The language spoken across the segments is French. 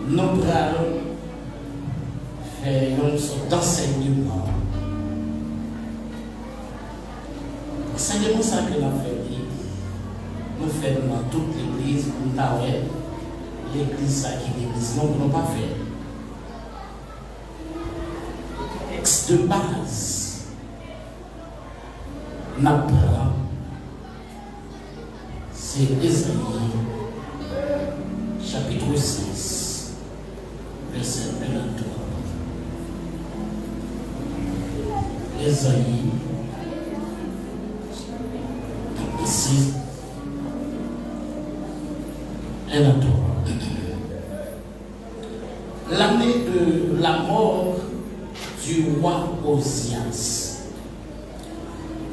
nous allons faire une sorte d'enseignement. L'enseignement, ça que nous fait, nous faisons dans toute l'église, nous avons l'église, ça qui est l'église, non, nous n'avons pas fait. Texte de base, nous apprenons, c'est Ésaïe, chapitre 6, verset 1 à 3. Ésaïe 6, 1 à 3. L'année de la mort du roi Osias,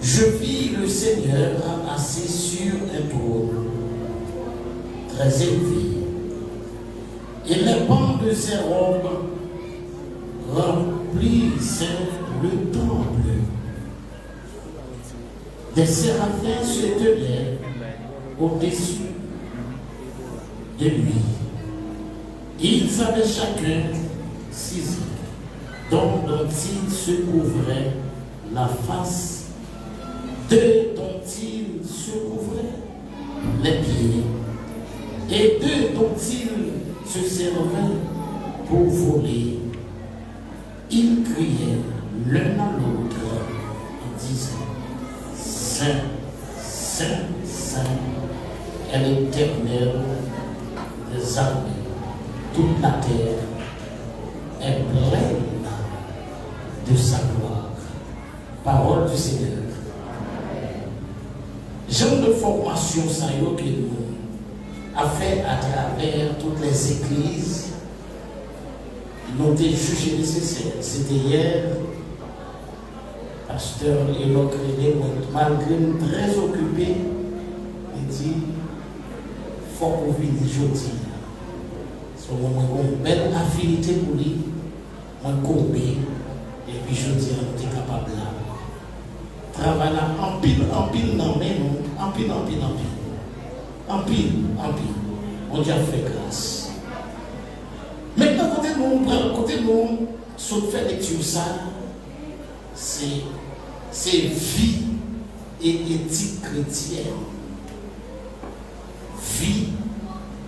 je vis le Seigneur assis sur un trône très élevé, et les bancs de ses robes remplissent le temple. Des séraphins se tenaient au-dessus de lui. Ils avaient chacun 6 ans, dont ils se couvraient la face, 2 dont ils se couvraient les pieds, et 2 dont ils se servaient pour voler. Ils criaient l'un à l'autre en disant: Saint, Saint, Saint est l'Éternel des armées. Toute la terre est pleine de sa gloire. Parole du Seigneur. Genre de formation, ça y est, que nous a fait à travers toutes les églises, nous avons jugé nécessaire. C'était hier, pasteur Enoch René, malgré nous très occupé, il dit: il faut qu'on vienne aujourd'hui. On a une belle affinité pour lui, on a et puis je dis, on est capable là. Travailler là, en pile, non, mais non, en pile. On dit, fait grâce. Maintenant, côté nous, ce qu'on fait lecture ça, c'est vie et éthique chrétienne. Vie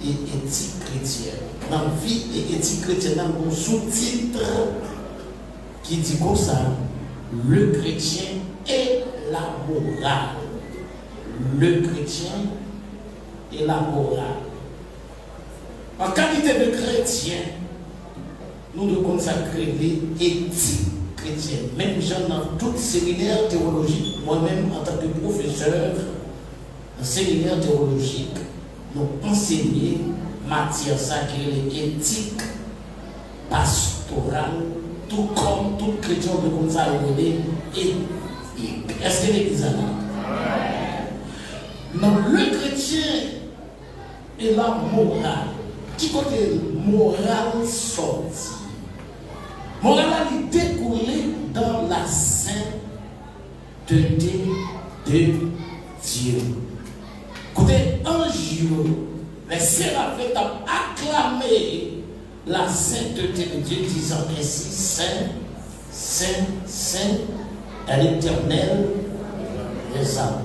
et éthique chrétienne. Dans vie et éthique chrétienne, dans un sous-titre qui dit comme ça: le chrétien et la morale. Le chrétien et la morale. En qualité de chrétien, nous devons consacrer l'éthique chrétienne. Même gens dans tout séminaire théologique, moi-même en tant que professeur, un séminaire théologique, nous enseigner matière sacrée, éthique, pastorale, tout comme tout chrétien de comme ça et est-ce que l'église a là? Non, le chrétien et la morale. Qui côté morale sorti? Morale est découlée dans la sainteté de Dieu. Écoutez, un jour, les séraphins ont acclamé la sainteté de Dieu, disant ainsi: Saint, Saint, Saint est l'Éternel des armées.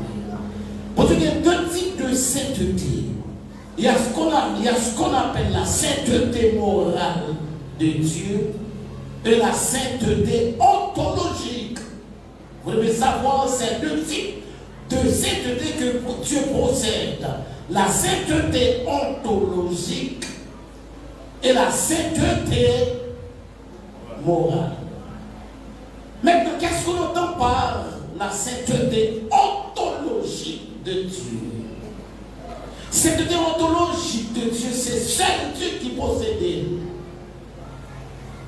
Parce qu'il y a 2 types de sainteté. Il y a ce qu'on appelle la sainteté morale de Dieu et la sainteté ontologique. Vous devez savoir ces 2 types de sainteté que Dieu possède. La sainteté ontologique et la sainteté morale. Maintenant, qu'est-ce qu'on entend par la sainteté ontologique de Dieu? Sainteté ontologique de Dieu, c'est seul Dieu qui possède.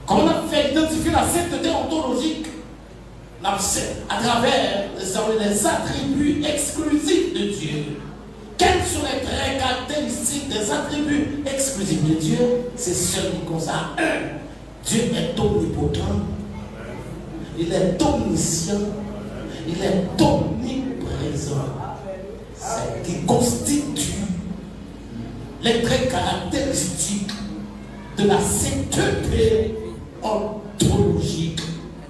Comment on a fait identifier la sainteté ontologique? À travers les attributs exclusifs de Dieu. Quels sont les traits caractéristiques des attributs exclusifs de Dieu? C'est celui comme ça. 1. Dieu est omnipotent. Il est omniscient. Il est omniprésent. C'est qui constitue les traits caractéristiques de la sainteté ontologique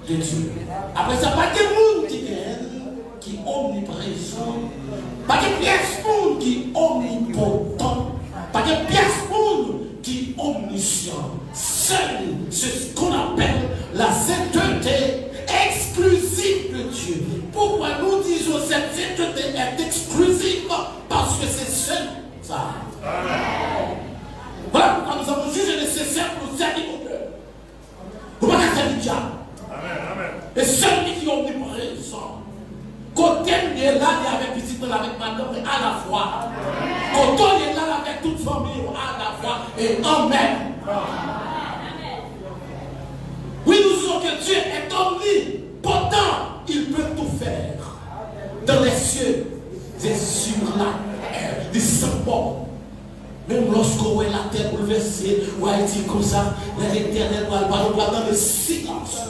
de Dieu. Après ça, pas de monde qui est omniprésent, pas de pièce monde qui est omnipotent, pas de pièce monde qui est omniscient. Seul, c'est ce qu'on appelle la sainteté exclusive de Dieu. Pourquoi nous disons que cette sainteté est exclusive? Parce que c'est seul ça. Voilà pourquoi nous avons jugé nécessaire pour nous servir au Dieu. Vous ne pouvez pas servir diable. Et celui qui est omniprésent, quand il est là, il est avec petit, avec madame, à la fois. Quand il est là avec toute famille, à la fois, et en même. Oui, nous disons que Dieu est omnipotent. Il peut tout faire. Dans les cieux et sur la terre. Il s'emporte. Même lorsqu'on est la terre bouleversée, ou a été comme ça, l'éternel va dans le silence.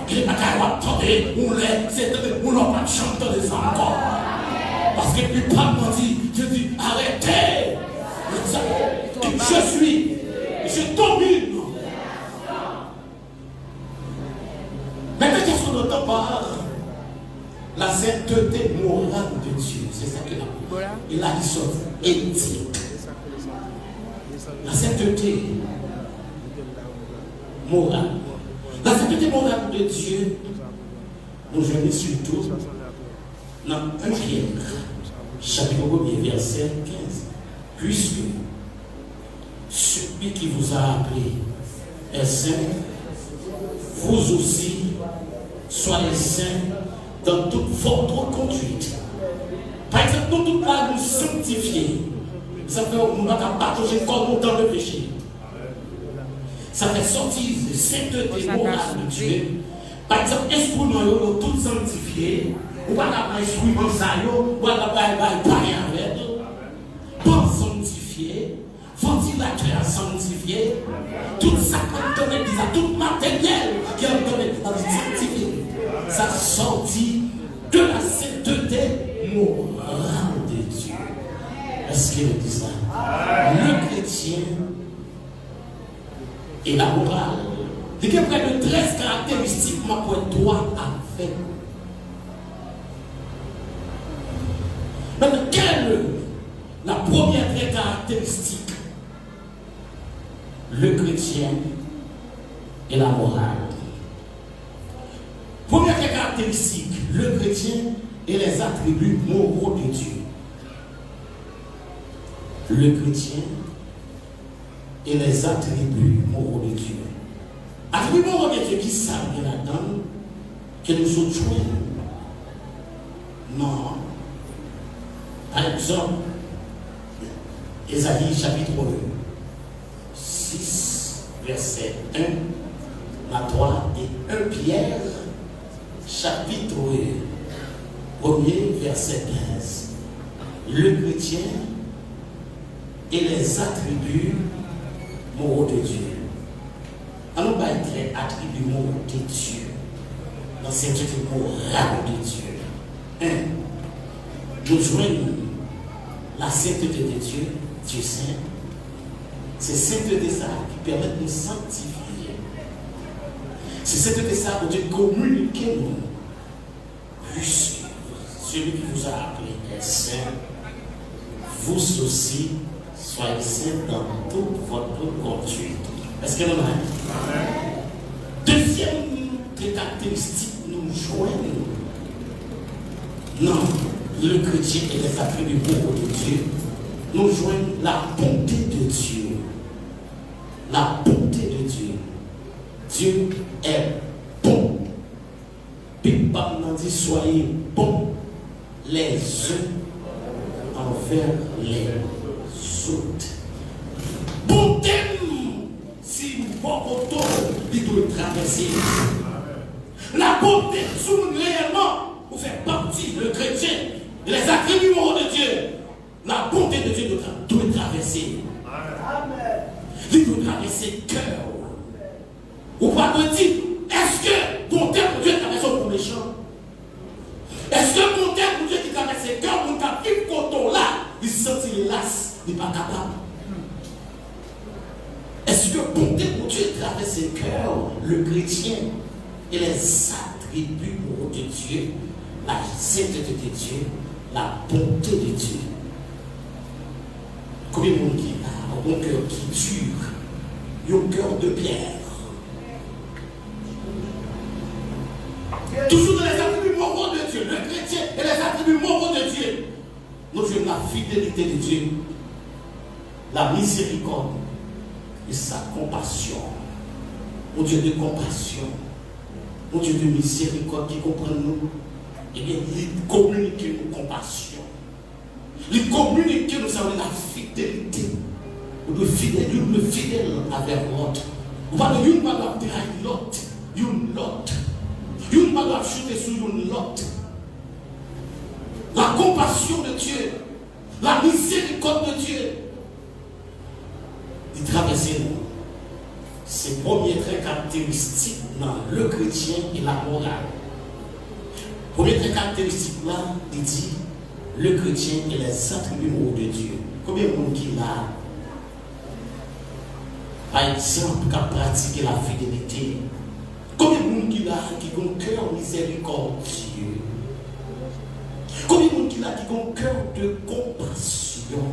Il n'a qu'à attendre, on n'a pas de chance dans les encore. Parce que puis Paul m'a dit, je dis, arrêtez. Je suis, je domine. Maintenant, qu'est-ce qu'on entend par la sainteté morale de Dieu? C'est ça qu'il a. Il a dit son éthique. La sainteté morale. La sainteté morale de Dieu, nous venons surtout dans 1 Pierre, chapitre 1, verset 15. Puisque celui qui vous a appelé est saint, vous aussi soyez saints dans toute votre conduite. Par exemple, nous tous là nous sanctifier. Ça fait nous ne pas partager comme autant de péché. Ça fait sortir de sainteté morale de Dieu. Par exemple, est-ce que nous sommes tous sanctifiés? Ou pas la esprit comme ça, ou pas la païen avec bon sanctifié, ventilateur sanctifié, tout ça qu'on donne, tout matériel qui est donné dans le sanctifié, ça sortit de la sainteté morale de Dieu. Est-ce qu'il dit ça? Le chrétien et la morale, il y a près de 13 caractéristiques pour toi à faire. Maintenant, quelle est la première caractéristique? Le chrétien et la morale. Première caractéristique, le chrétien et les attributs moraux de Dieu. Le chrétien et les attributs moraux de Dieu. Attributs moraux de Dieu qui savent là-dedans que nous sommes joués. Non. Par exemple, Ésaïe chapitre 6, verset 1 à 3 et 1 Pierre chapitre 1er, verset 15. Le chrétien et les attributs moraux de Dieu. Alors, on va être les attributs moraux de Dieu. Dans cette sainteté morale de Dieu. Nous joignons la sainteté de Dieu, Dieu saint. C'est sainteté ça qui permet de nous sanctifier. C'est sainteté ça pour Dieu communiquer nous. Puisque celui qui vous a appelé est saint, vous aussi soyez saints dans toute votre conduite. Est-ce que nous avons? Deuxième caractéristique, nous joignons. Non. Le chrétien et les attributs moraux de Dieu, nous joignons la bonté de Dieu. La bonté de Dieu. Dieu est bon. Big Bang nous dit soyez bons les uns envers les autres. Bonté, si votre il doit traverser. La bonté, sous réellement, vous faites partie, le chrétien. Les attributs moraux de Dieu, la bonté de Dieu doit traverser. Il doit traverser le cœur. Ou pas de dire, est-ce que bonté pour Dieu traverse pour les gens? Est-ce que bonté pour Dieu qui traverse le cœur, mon cap, il coton là, il se sentit las, il n'est pas capable. Est-ce que bonté pour Dieu traverse le cœur, le chrétien et les attributs de Dieu, la sainteté de Dieu, la bonté de Dieu? Combien de monde qui a un cœur qui dure, un cœur de pierre? Toujours dans les attributs moraux de Dieu, le chrétien et les attributs moraux de Dieu. Nous avons la fidélité de Dieu, la miséricorde et sa compassion. Mon Dieu de compassion, mon Dieu de miséricorde qui comprend nous, et bien il communique nos compassion. Il communique nous avons la fidélité. Nous sommes fidèles avec l'autre. Nous ne pouvons pas trahir l'autre. Nous ne pouvons pas chuter sur l'autre. La compassion de Dieu, la miséricorde de Dieu, il traverse nous. Ces premiers traits caractéristiques dans le chrétien et la morale. Premier trait caractéristique là, il dit le chrétien et les attributs moraux de Dieu. Combien de monde qui l'a, par exemple, qui a pratiqué la fidélité? Combien de monde qui l'a, qui a un cœur miséricordieux? Combien de monde qui l'a, qui a un cœur de compassion?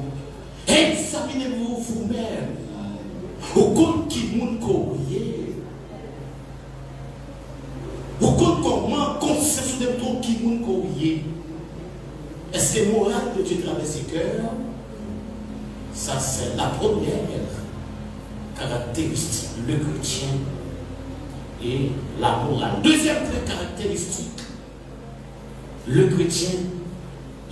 Examinez-vous vous-même. Au compte qui monde courrier. Au compte comment conception de tout qui monde courrier. Est-ce que morale de Dieu traverse le cœur? Ça, c'est la première caractéristique, le chrétien et la morale. Deuxième trait caractéristique, le chrétien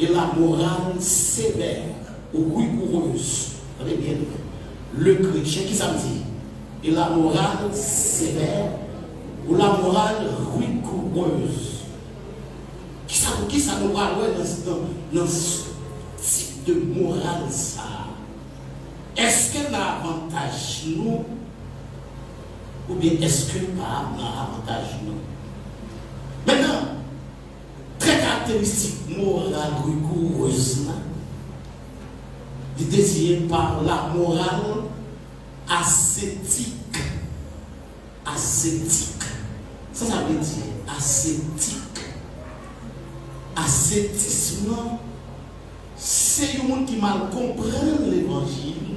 et la morale sévère ou rigoureuse. Regardez bien, le chrétien, qui ça me dit? Et la morale sévère ou la morale rigoureuse. Qui ça nous va dans ce type de morale ça? Est-ce qu'elle a avantage nous? Ou bien est-ce qu'elle n'a pas avantage nous? Maintenant, très caractéristique morale rigoureuse, il est désigné par la morale ascétique. Ascétique. Ça veut dire ascétique. Ascétisme, c'est un monde qui mal comprend l'évangile.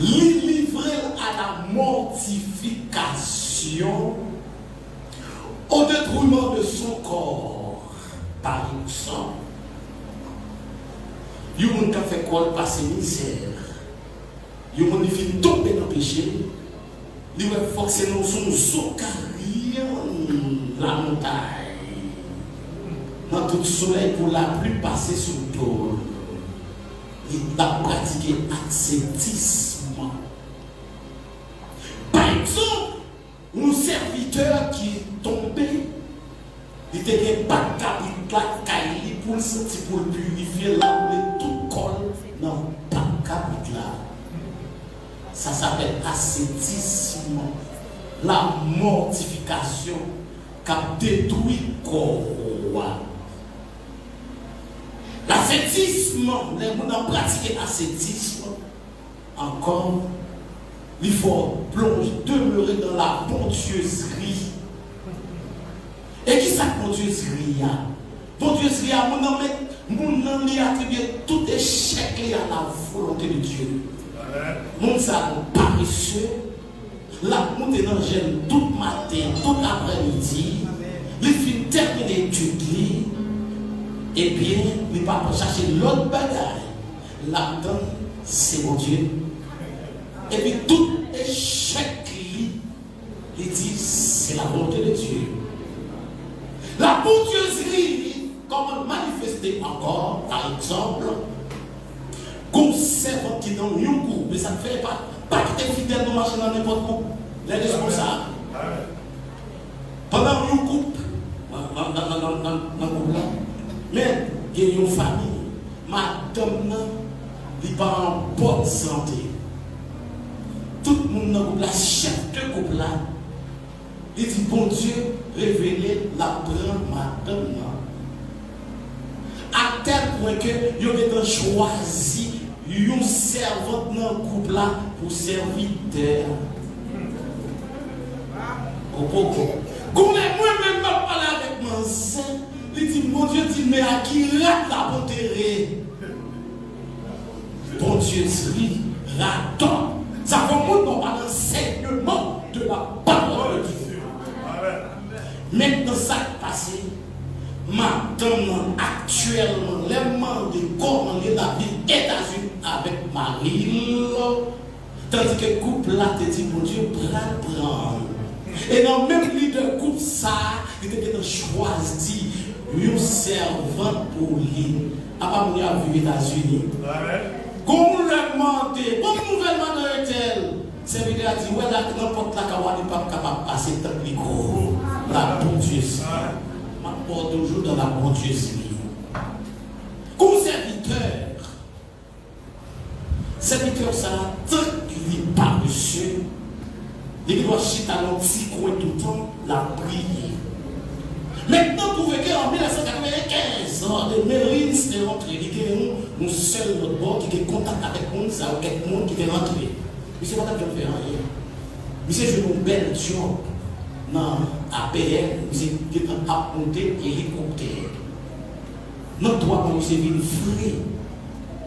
Il livre à la mortification, au détruisement de son corps. Par exemple, il y a un monde qui a fait quoi passer misère. Il y a un monde qui finit tomber dans le péché. Il va forcément son zocarie. La montagne, dans tout le soleil pour la pluie passer sur le dos. Il a pratiqué ascétisme. Par exemple, un serviteur qui est tombé, il était pas capital pour le sentir, pour le purifier, là où tout colle, non, pas capital. Ça s'appelle ascétisme, la mortification qui a détruit le corps. L'ascétisme, les gens ont pratiqué l'ascétisme, encore, il faut plonger, demeurer dans la bondieuserie. Et qui ça bondieuserie? Bondieuserie, mon nom lui attribue tout échec à la volonté de Dieu. Mon ça paresseux. La montée dans le gène tout matin, tout après-midi, il finit terminer l'étude, et bien, il ne va pas chercher l'autre bagaille. Là-dedans, c'est mon Dieu. Et puis, tout échec, il dit, c'est la volonté de Dieu. La bondieuserie, comment manifester encore, par exemple, conserve qui dans un groupe, mais ça ne fait pas. Pas que tu es fidèle de marcher dans n'importe où. Les responsables. Pendant un couple, dans le couple là, mais il y a une famille. Madame n'est pas en bonne santé. Tout le monde dans le couple là, chef de couple là, il dit bon Dieu, révélez la prendre madame là. À tel point que il a choisi un servante dans le couple là pour serviteur. Quand moi-même parle avec mon saint, il dit, mon Dieu, dit, mais à qui rate la bonté? Ton Dieu dit, raton. Ça va monter par l'enseignement de la parole de Dieu. Maintenant, ça qui passe, maintenant, actuellement, les membres de comment la vie États-Unis avec Marie, tandis que le couple là te dit, mon Dieu, prendre. Et dans le même leader couple ça, il était choisi une servante pour lui. Après, on a vu les États-Unis. Comme le demandé, comme nouvellement dans tel, serviteur a dit, ouais, là, n'importe la kawa n'est pas capable de passer tant de micro. La bonne Dieu, je porte toujours dans la bonne Dieu. Comme serviteur, ça, tant qu'il n'est pas reçu, il doit chiter dans un petit coin tout le temps, la prière. Maintenant, vous voyez qu'en 1995, les Marines sont rentrés. Il y a un seul notre bord qui est en contact avec nous, ça a quelqu'un qui est rentré. Mais c'est pas ça que je fais rien. Mais c'est une belle job dans APR, c'est en monter hélicoptère. Notre droit, c'est une frais.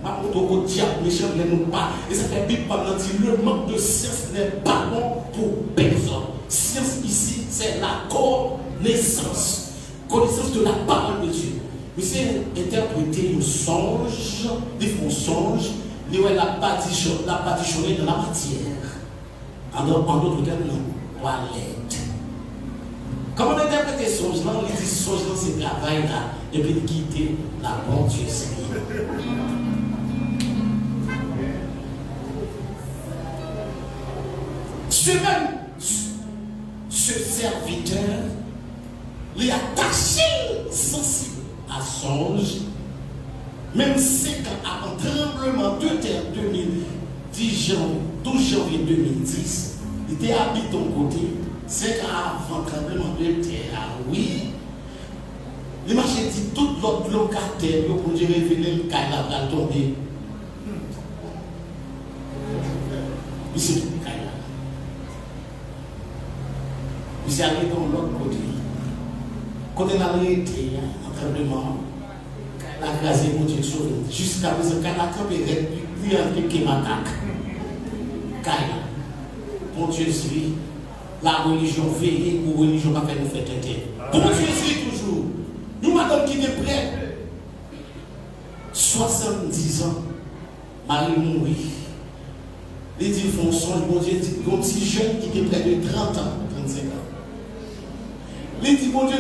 Ma moto au diable, les gens ne nous pas. Et ça fait Bible pendant dit le manque de science n'est pas bon pour personne. Science ici, c'est la connaissance. Connaissance de la parole de Dieu. Mais c'est interpréter un songe, des faux songes, il y a la badigeonnée dans la matière. En d'autres termes, non. Toilette. Comment interpréter songe là? Il dit songe là, c'est travail là, et puis quitter la bonne Dieu. Ce serviteur, il est attaché sensible à songe, même 5 ans avant tremblement de terre 12 janvier 2010, il était habité de ton côté, 5 ans avant tremblement de terre, oui. Il m'a dit tout l'autre locataire pour dire révéler le cas là tomber. Il s'est tout cas là. Il s'est allé dans l'autre côté. Quand on a arrêté, tremblement, la grâce est montée sur nous. Jusqu'à présent, quand la camp est il a qui m'attaque. Kaya, bon Dieu dit, la religion veille ou religion va faire nous faire tenter. Bon Dieu dit toujours, nous madame qui est près, 70 ans, Marie mourit. Il dit, font songe, bon Dieu dit, un petit jeune qui est près de 30 ans, 35 ans. Il dit, bon Dieu,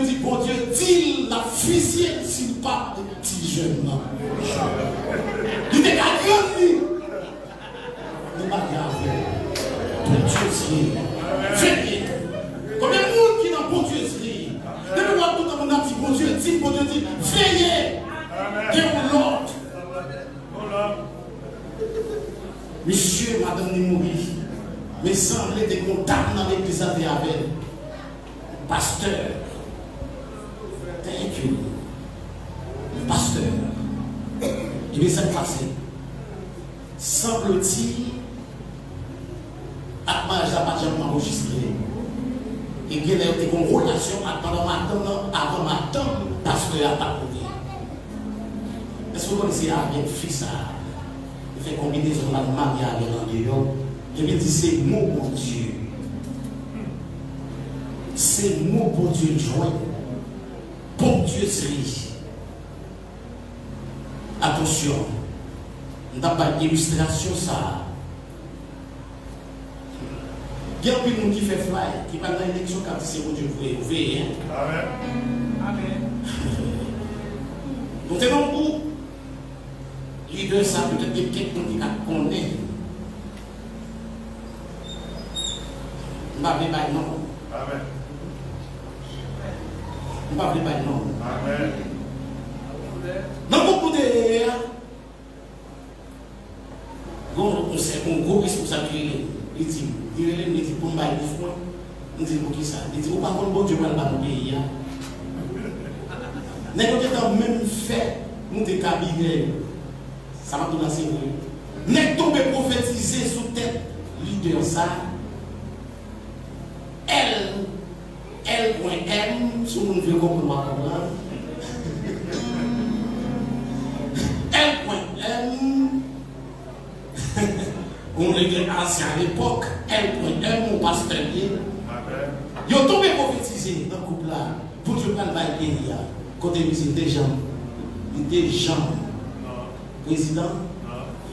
dit la fusillé s'il pas de petit jeune. Il était à grande vie. Il m'a dit, bon Dieu, veillez. Combien de monde qui n'a bon Dieu dit? Depuis moi, tout le monde a dit, bon Dieu, dit, veillez. Et on l'autre. Monsieur, madame, n'est mourir. Mais semblait des contacts dans l'église avec pasteur, thank you, pasteur, il vient s'est passé. Semble-t-il, à ma jamais enregistré. Et il y a une relation avant ma tante, pasteur a pas couru. Est-ce que vous connaissez avec fils il fait combinaison la mariage avec l'endroit. Il dit c'est mon bon Dieu. C'est mon bon Dieu joint. Bon Dieu série. Attention. On n'a pas d'illustration ça. Il y a un peu de monde qui fait fly, qui va dans l'élection quand c'est bon Dieu vous voyez. Amen. Amen. Donc c'est donc pour leader ça peut-être quelqu'un qui connaît. On va pas dire non. Amen. On va pas dire non. Amen. Dans beaucoup de on gros responsabilité. Il dit pour moi il faut il dit pour qui ça il dit au pas bon Dieu va pas nous payer. N'est-ce pas même fait nous des cabinets ça va tout lancer vous. N'est-ce écouteur ça. L.M, si vous ne voulez comprendre, L.M, on est ancien à l'époque, L.M, mon pasteur, ils ont tombé prophétisé dans le couple là, pour Dieu prendre la guerre, côté visite des gens, président,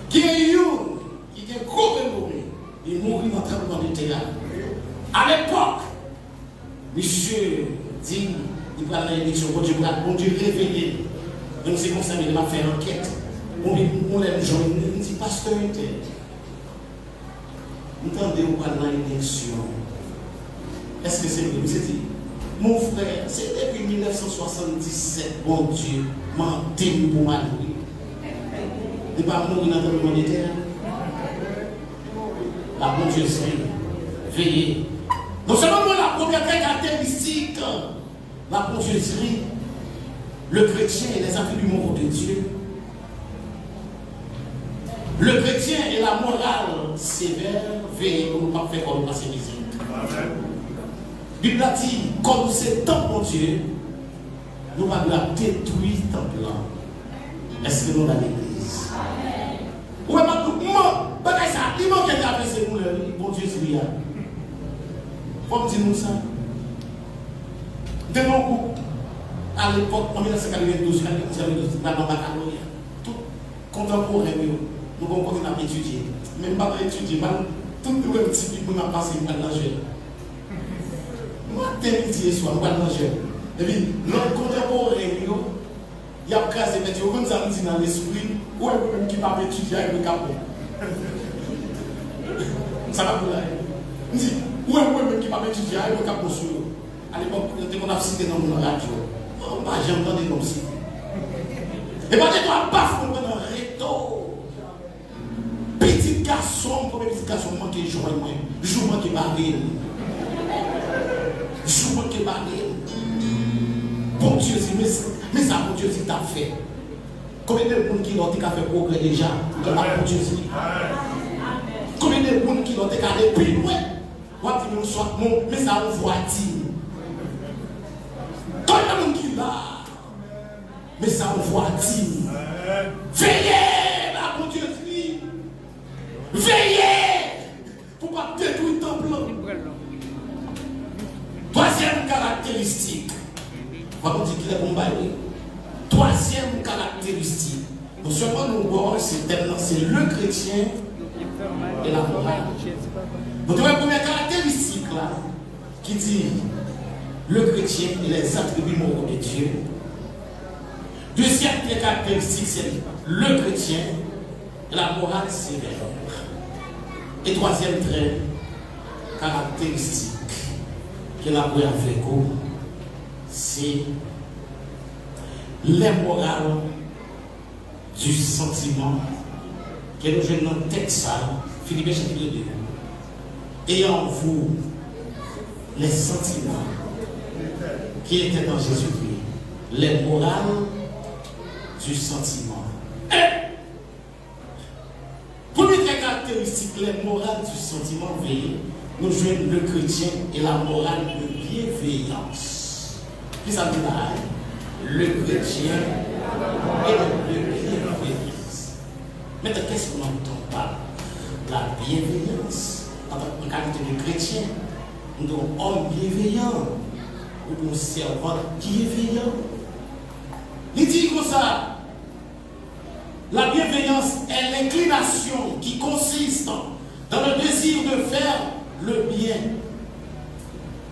qui est un, qui est gros mourir, il mourit dans le tremblement de terre. À l'époque, monsieur dit, il va dans l'élection, bon Dieu réveillé. Donc c'est comme ça qu'il m'a fait enquête. On l'a dit, il dit, pasteur, nous entendons pas dans l'élection. Est-ce que c'est vrai? C'est dit, mon frère, c'est depuis 1977, bon Dieu, menté pour ma vie. Il n'est pas mourir dans le tremblement de terre. La bon Dieu, c'est veiller. Donc seulement la première caractéristique, la bonté, le chrétien et les attributs moraux de Dieu. Le chrétien et la morale sévère veillent pour ne pas faire comme la sévérité. Bible dit, comme c'est tant bon Dieu, nous allons la détruire tant blanc. Est-ce que nous avons l'église? Oui, mais ça, il manque de traverser pour le bon Dieu, c'est rien. Comme dit-nous ça. De mon groupe, à l'époque, en 1992, tout contemporain, nous avons continué à étudier. Même pas à étudier, tout le petit peu pour passer par l'angèle. Moi, midi et soir, par l'angèle. Et puis, notre contemporain, il y a grâce des métiers, comme ça, dans l'esprit, ou un qui va étudier avec le capot. Ça va pour là. On dit, où est le qui va étudier avec le capot sur nous? À l'époque, on a cité dans mon radio. J'ai entendu comme ça. Et pas de toi, paf, on prend un réto. Petit garçon, premier petit garçon, manque de joie, joue manque de baril. Joue manque de baril. Bon Dieu, mais ça, bon Dieu, c'est ta fait. Combien de gens qui l'ont fait progrès déjà dans la bon Dieu? Combien de gens qui l'ont fait depuis loin? Mais ça, on voit dire. Quand il y a un qui là, mais ça on voit dire. Veillez, la bon Dieu dit. Veillez pour ne pas détruire le temple. Troisième caractéristique. On va dire qu'il est bon. Troisième caractéristique. Non seulement nous voyons c'est le chrétien et la morale. Donc la première caractéristique là, qui dit le chrétien et les attributs moraux de Dieu. Deuxième caractéristique, c'est le chrétien et la morale sévère. Et troisième trait, caractéristique, que la voix avec vous, c'est les morales du sentiment que nous jouons dans le texte, Philippiens chapitre 2. Et en vous, les sentiments qui étaient dans Jésus-Christ, les morales du sentiment. Première caractéristique, les morales du sentiment veillé, nous jouons le chrétien et la morale de bienveillance. Qui ça dit là? Le chrétien et le bienveillance. Maintenant, qu'est-ce qu'on entend par la bienveillance en qualité de chrétien? Nous sommes hommes bienveillants. Nous sommes servants bienveillants. Il dit comme ça. La bienveillance est l'inclination qui consiste dans le désir de faire le bien,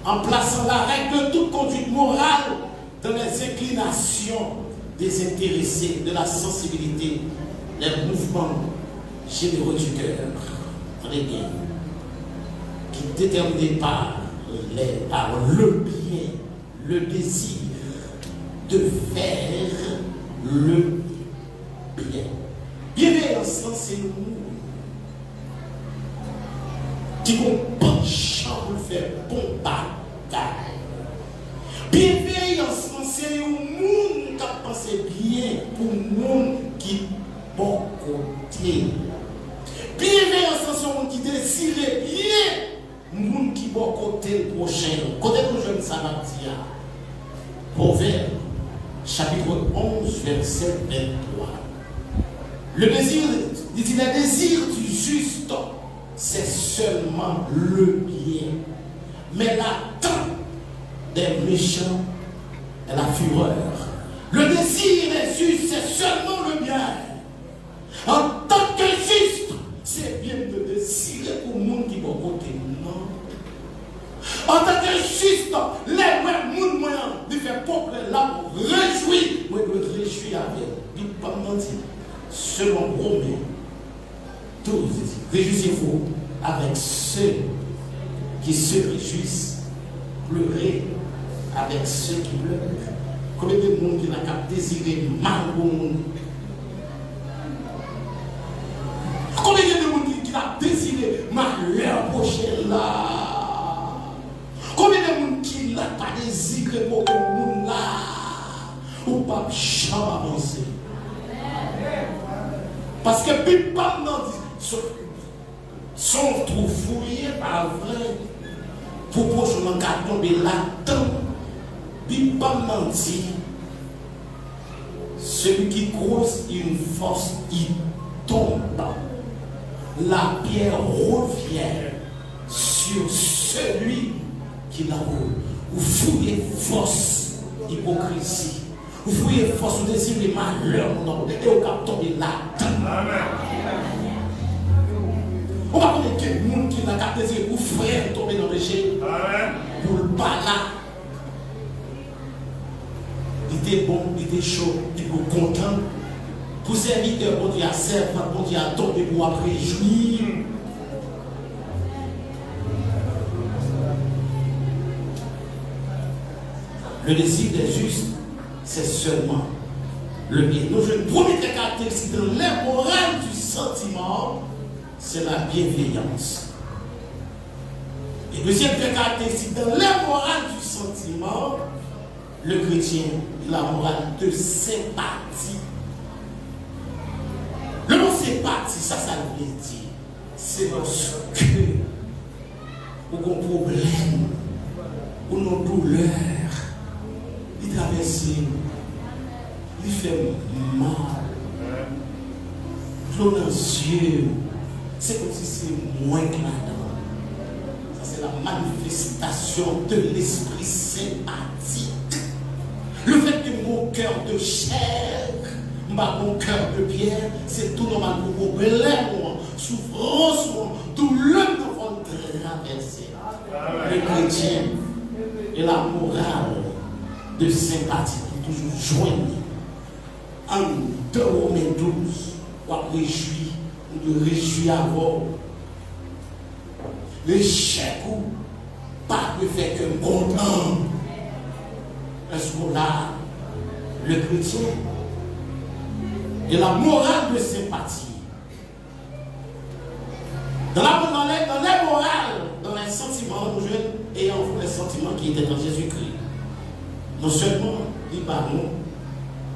en plaçant la règle de toute conduite morale dans les inclinations désintéressées de la sensibilité, les mouvements généreux du cœur, très bien, qui déterminés par le bien, le désir de faire le bien. Bienveillance, c'est nous qui vont pencher pour faire bon bagaille. Bienveillance, c'est un monde qui a pensé bien pour le monde qui est bon côté. Bienveillance, c'est un monde qui désire bien, monde qui va côté le prochain. Côté le jeune Samaritain. Proverbe, chapitre 11, verset 23. Le désir, dit-il, le désir du juste, c'est seulement le bien. Mais l'attente des méchants est la fureur. Le désir des justes, c'est seulement le bien. En tant que juste, c'est bien de désirer pour le monde qui va côté. Non. En tant que juste, les gens qui font peuple là pour réjouir. Moi, je me réjouis avec. Il ne peut pas mentir. Selon Romains 12, réjouissez-vous avec ceux qui se réjouissent, pleurez avec ceux qui pleurent. Combien de monde qui n'a qu'à désirer mal au monde? Combien de monde qui a désiré malheur prochain là? Combien de monde qui n'a pas désiré pour le monde là? Ou pas jamais avancer? Parce que puis pas sont trop fouillés par vrai pour prochainement qu'à tomber là-dedans. Puis pas mentir. Celui qui croise une force, il tombe. La pierre revient sur celui qui la roule. Vous fouillez force, hypocrisie. Vous fouillez force, vous désirez malheur, et vous cap tomber là-dedans. On va connaître quelqu'un qui n'a qu'à désirer pour frère tomber dans le péché. Pour le pas là. Il était bon, il était chaud, il était content. Pour serviteur, bon Dieu a servi, bon Dieu a tombé pour après jouir. Le désir des justes, c'est seulement le bien. Nous, une première caractéristique de l'immoral du sentiment, c'est la bienveillance. Et deuxième caractéristique de l'immoral du sentiment, le chrétien, la morale de sympathie. Le mot sympathie, ça veut dire, c'est lorsque vous avez un problème, ou une douleur, il traverse, il fait mal, l'eau dans les yeux, c'est comme si c'est moins que là-dedans. Ça, c'est la manifestation de l'esprit sympathique. Le fait que mon cœur de chair, mon cœur de pierre, c'est tout normal pour mon problème, souffrance, douleur nous vont traverser. Le chrétien et la morale de sympathie qui toujours joignent. En 2 Romains 12, on réjouit, on réjouit avant. Le chèque ou pas de fait que content. Est-ce qu'on a le chrétien et la morale de sympathie? Dans les morales, dans les sentiments, nous jeunes ayant les sentiments qui étaient dans Jésus-Christ. Non seulement, il parle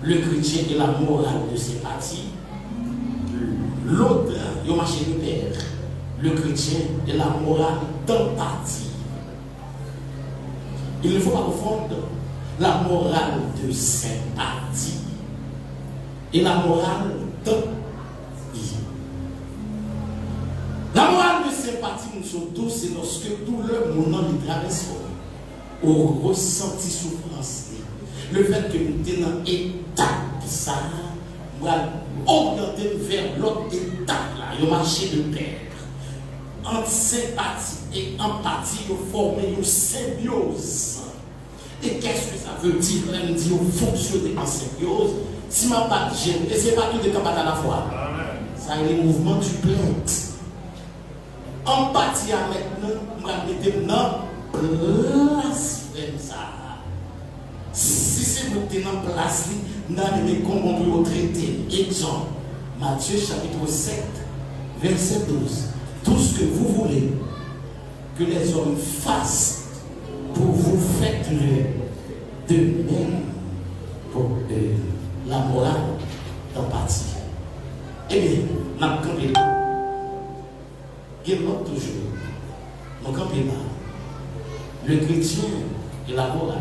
le chrétien et la morale de sympathie, l'autre, il a marché le père, le chrétien et la morale d'empathie. Il ne faut pas confondre la morale de sympathie et la morale d'empathie. La morale de sympathie, nous sommes tous, c'est lorsque tout le monde nous traverse au ressenti souffrance. Le fait que nous sommes dans étape ça, nous allons orienter vers l'autre étape là, il marché de pair. Entre sympathie et empathie, il faut former une symbiose. Et qu'est-ce que ça veut dire? Elle me dit, fonctionner en symbiose. Si ma pas j'aime, et ce n'est pas tout des capables à la fois. Ça est le mouvement du plainte. Empathie à maintenant, on va mettre dans place ça. Si c'est mettre dans place, nous allons comment on peut traiter. Exemple, Matthieu chapitre 7, verset 12. Tout ce que vous voulez que les hommes fassent pour vous, faites-le de même pour la morale d'empathie. Eh bien, nous avons campé. il y a l'autre toujours. Donc, on peut le chrétien et la morale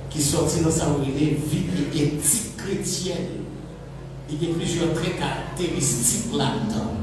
qui sortit dans sa vie et éthique chrétienne. Il y a plusieurs traits caractéristiques là-dedans.